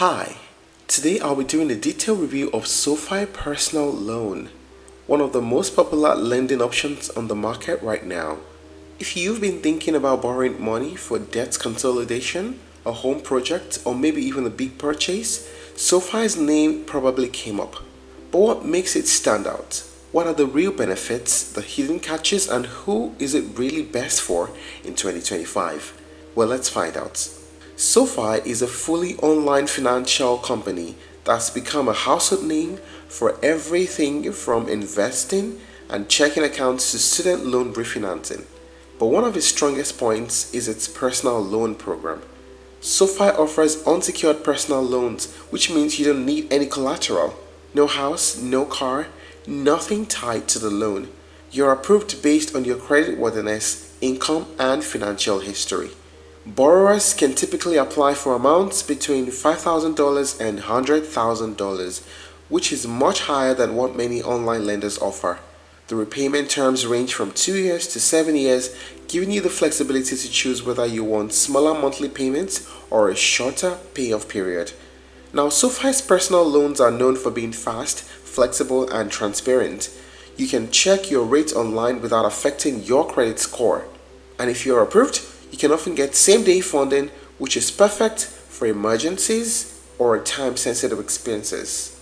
Hi, today I'll be doing a detailed review of SoFi Personal Loan, one of the most popular lending options on the market right now. If you've been thinking about borrowing money for debt consolidation, a home project, or maybe even a big purchase, SoFi's name probably came up. But what makes it stand out? What are the real benefits, the hidden catches, and who is it really best for in 2025? Well, let's find out. SoFi is a fully online financial company that's become a household name for everything from investing and checking accounts to student loan refinancing. But one of its strongest points is its personal loan program. SoFi offers unsecured personal loans, which means you don't need any collateral. No house, no car, nothing tied to the loan. You're approved based on your creditworthiness, income, and financial history. Borrowers can typically apply for amounts between $5,000 and $100,000, which is much higher than what many online lenders offer. The repayment terms range from 2 years to 7 years, giving you the flexibility to choose whether you want smaller monthly payments or a shorter payoff period. Now, SoFi's personal loans are known for being fast, flexible, and transparent. You can check your rate online without affecting your credit score. And if you're approved, you can often get same-day funding, which is perfect for emergencies or time-sensitive expenses.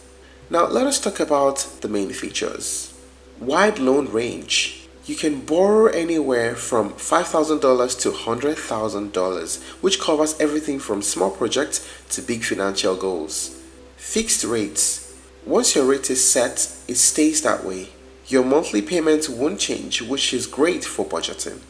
Now, let us talk about the main features. Wide loan range. You can borrow anywhere from $5,000 to $100,000, which covers everything from small projects to big financial goals. Fixed rates. Once your rate is set, it stays that way. Your monthly payments won't change, which is great for budgeting.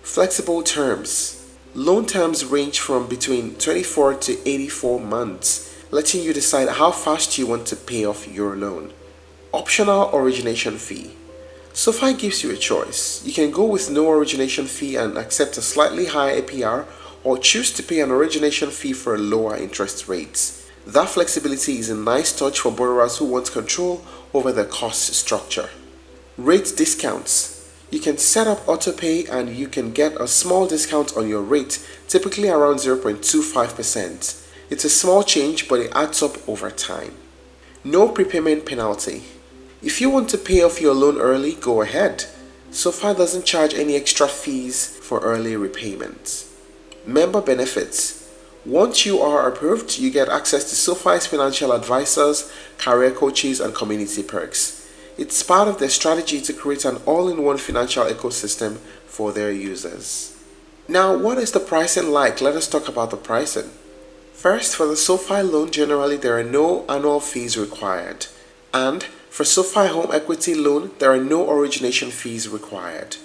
Flexible terms. Loan terms range from between 24 to 84 months, letting you decide how fast you want to pay off your loan. Optional origination fee. SoFi gives you a choice. You can go with no origination fee and accept a slightly higher APR, or choose to pay an origination fee for a lower interest rate. That flexibility is a nice touch for borrowers who want control over their cost structure. Rate discounts. You can set up autopay and you can get a small discount on your rate, typically around 0.25%. It's a small change, but it adds up over time. No prepayment penalty. If you want to pay off your loan early, go ahead. SoFi doesn't charge any extra fees for early repayments. Member benefits. Once you are approved, you get access to SoFi's financial advisors, career coaches, and community perks. It's part of their strategy to create an all-in-one financial ecosystem for their users. Now, what is the pricing like? Let us talk about the pricing. First, for the SoFi loan, generally there are no annual fees required. And for SoFi Home Equity Loan, there are no origination fees required.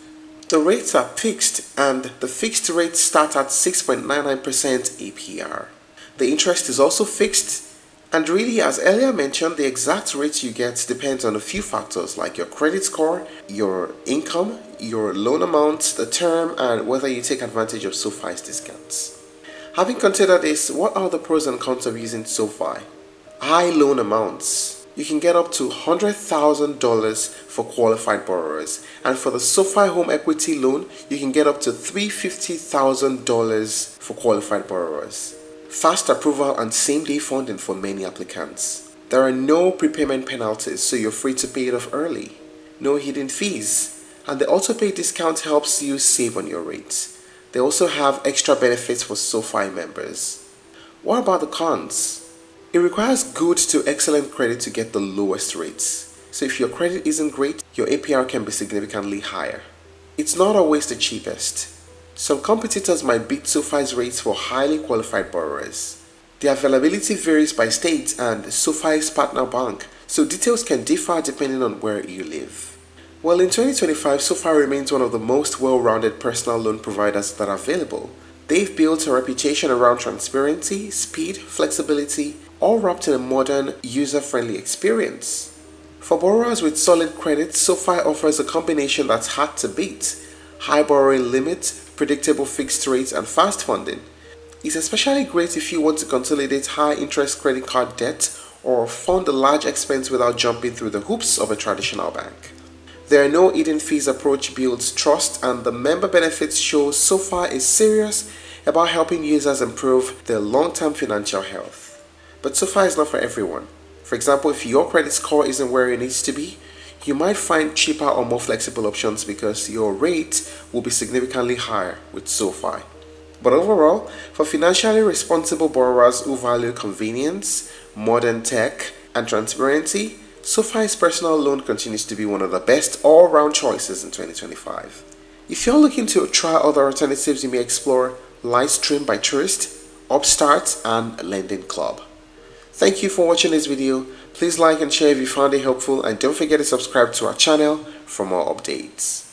The rates are fixed, and the fixed rates start at 6.99% APR. The interest is also fixed. And really, as earlier mentioned, the exact rate you get depends on a few factors like your credit score, your income, your loan amount, the term, and whether you take advantage of SoFi's discounts. Having considered this, what are the pros and cons of using SoFi? High loan amounts. You can get up to $100,000 for qualified borrowers. And for the SoFi Home Equity Loan, you can get up to $350,000 for qualified borrowers. Fast approval and same-day funding for many applicants. There are no prepayment penalties, so you're free to pay it off early. No hidden fees. And the autopay discount helps you save on your rates. They also have extra benefits for SoFi members. What about the cons? It requires good to excellent credit to get the lowest rates. So if your credit isn't great, your APR can be significantly higher. It's not always the cheapest. Some competitors might beat SoFi's rates for highly qualified borrowers. The availability varies by state and SoFi's partner bank, so details can differ depending on where you live. Well, in 2025, SoFi remains one of the most well-rounded personal loan providers that are available. They've built a reputation around transparency, speed, flexibility, all wrapped in a modern, user-friendly experience. For borrowers with solid credit, SoFi offers a combination that's hard to beat. High borrowing limits, predictable fixed rates, and fast funding. It's especially great if you want to consolidate high-interest credit card debt or fund a large expense without jumping through the hoops of a traditional bank. There are no hidden fees approach builds trust, and the member benefits show SoFi is serious about helping users improve their long-term financial health. but SoFi is not for everyone. For example, if your credit score isn't where it needs to be, you might find cheaper or more flexible options because your rate will be significantly higher with SoFi. But overall, for financially responsible borrowers who value convenience, modern tech, and transparency, SoFi's personal loan continues to be one of the best all-round choices in 2025. If you're looking to try other alternatives, you may explore Livestream by Tourist, Upstart, and Lending Club. Thank you for watching this video. Please like and share if you found it helpful, and don't forget to subscribe to our channel for more updates.